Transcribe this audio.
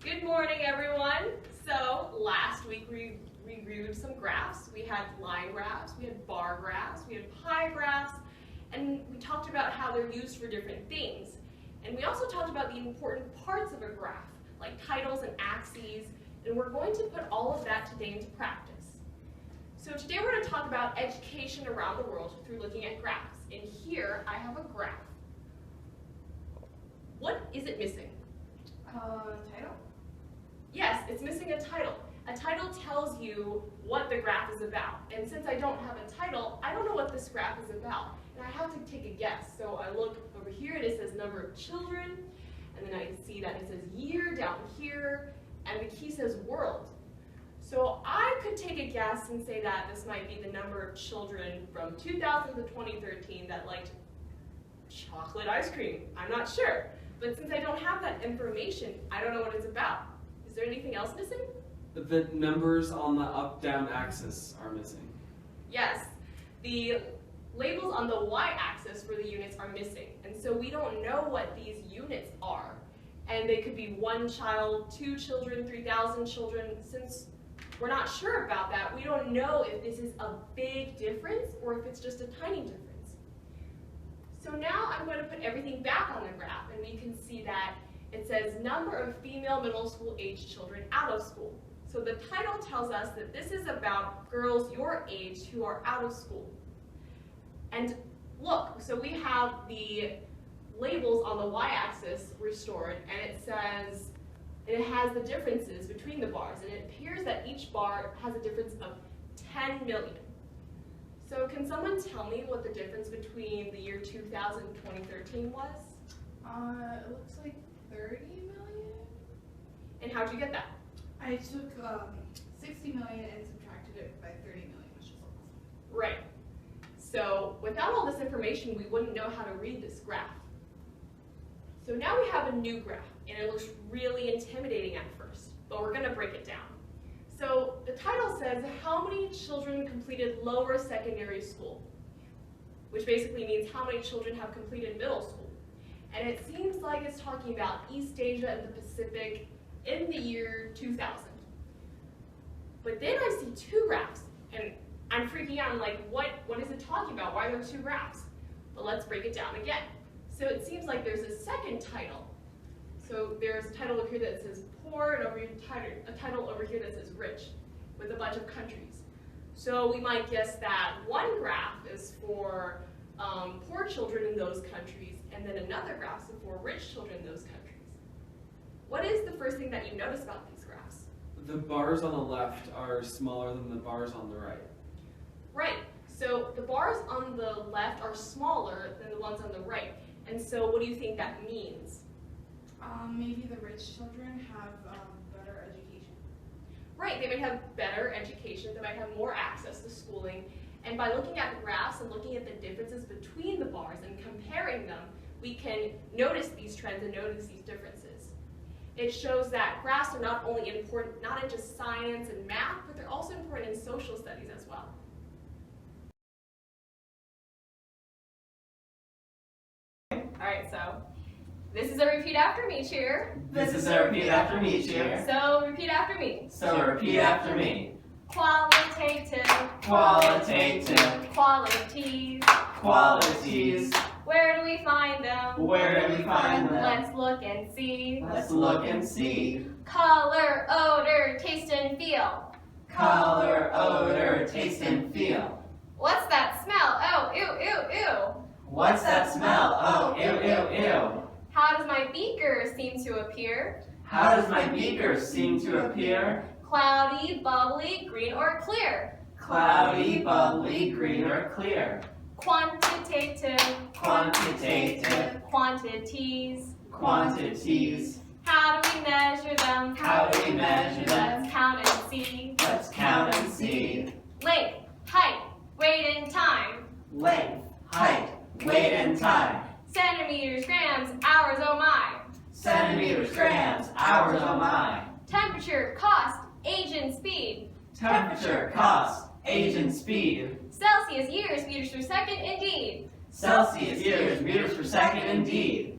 Good morning, everyone. So last week we reviewed some graphs. We had line graphs, we had bar graphs, we had pie graphs, and we talked about how they're used for different things. And we also talked about the important parts of a graph, like titles and axes, and we're going to put all of that today into practice. So today we're going to talk about education around the world through looking at graphs. And here I have a graph. What is it missing? Title? Yes, it's missing a title. A title tells you what the graph is about. And since I don't have a title, I don't know what this graph is about. And I have to take a guess. So I look over here and it says number of children. And then I see that it says year down here. And the key says world. So I could take a guess and say that this might be the number of children from 2000 to 2013 that liked chocolate ice cream. I'm not sure. But since I don't have that information, I don't know what it's about. Is there anything else missing? The numbers on the up-down axis are missing. Yes, the labels on the y-axis for the units are missing. And so we don't know what these units are. And they could be 1 child, 2 children, 3,000 children. Since we're not sure about that, we don't know if this is a big difference or if it's just a tiny difference. So now I'm going to put everything back on the graph, and we can see that it says number of female middle school age children out of school. So the title tells us that this is about girls your age who are out of school. And look, so we have the labels on the y-axis restored, and it says, and it has the differences between the bars, and it appears that each bar has a difference of 10 million. So can someone tell me what the difference between the year 2000 and 2013 was? It looks like 30 million. And how'd you get that? I took 60 million and subtracted it by 30 million, which is almost. Right. So without all this information, we wouldn't know how to read this graph. So now we have a new graph, and it looks really intimidating at first, but we're going to break it down. So the title says, how many children completed lower secondary school? Which basically means how many children have completed middle school. And it seems like it's talking about East Asia and the Pacific in the year 2000. But then I see 2 graphs, and I'm freaking out. I'm like, what is it talking about? Why are there 2 graphs? But let's break it down again. So it seems like there's a second title. So there's a title over here that says poor, and over here, a title over here that says rich, with a bunch of countries. So we might guess that one graph is for poor children in those countries, and then another graph is for rich children in those countries. What is the first thing that you notice about these graphs? The bars on the left are smaller than the bars on the right. Right. So the bars on the left are smaller than the ones on the right. And so what do you think that means? Maybe the rich children have better education. Right, they might have better education, they might have more access to schooling, and by looking at the graphs and looking at the differences between the bars and comparing them, we can notice these trends and notice these differences. It shows that graphs are not only important, not in just science and math, but they're also important in social studies as well. All right, so this is a repeat after me cheer. This is a repeat after me cheer. So repeat after me. So repeat after me. Qualitative. Qualitative. Qualities. Qualities. Where do we find them? Where do we find them? Let's look and see. Let's look and see. Color, odor, taste and feel. Color, odor, taste and feel. What's that smell? Oh, ew, ew, ew. What's that smell? Oh, ew, ew, ew. How does my beaker seem to appear? How does my beaker seem to appear? Cloudy, bubbly, green or clear. Cloudy, bubbly, green or clear. Quantitative. Quantitative. Quantities. Quantities. How do we measure them? How do we measure them? Let's count and see. Let's count and see. Length, height, weight and time. Length, height, weight and time. Centimeters, grams, hours, oh my. Centimeters, grams, hours, oh my. Temperature, cost, age and speed. Temperature, cost, age and speed. Celsius, years, meters per second, indeed. Celsius, years, meters per second, indeed.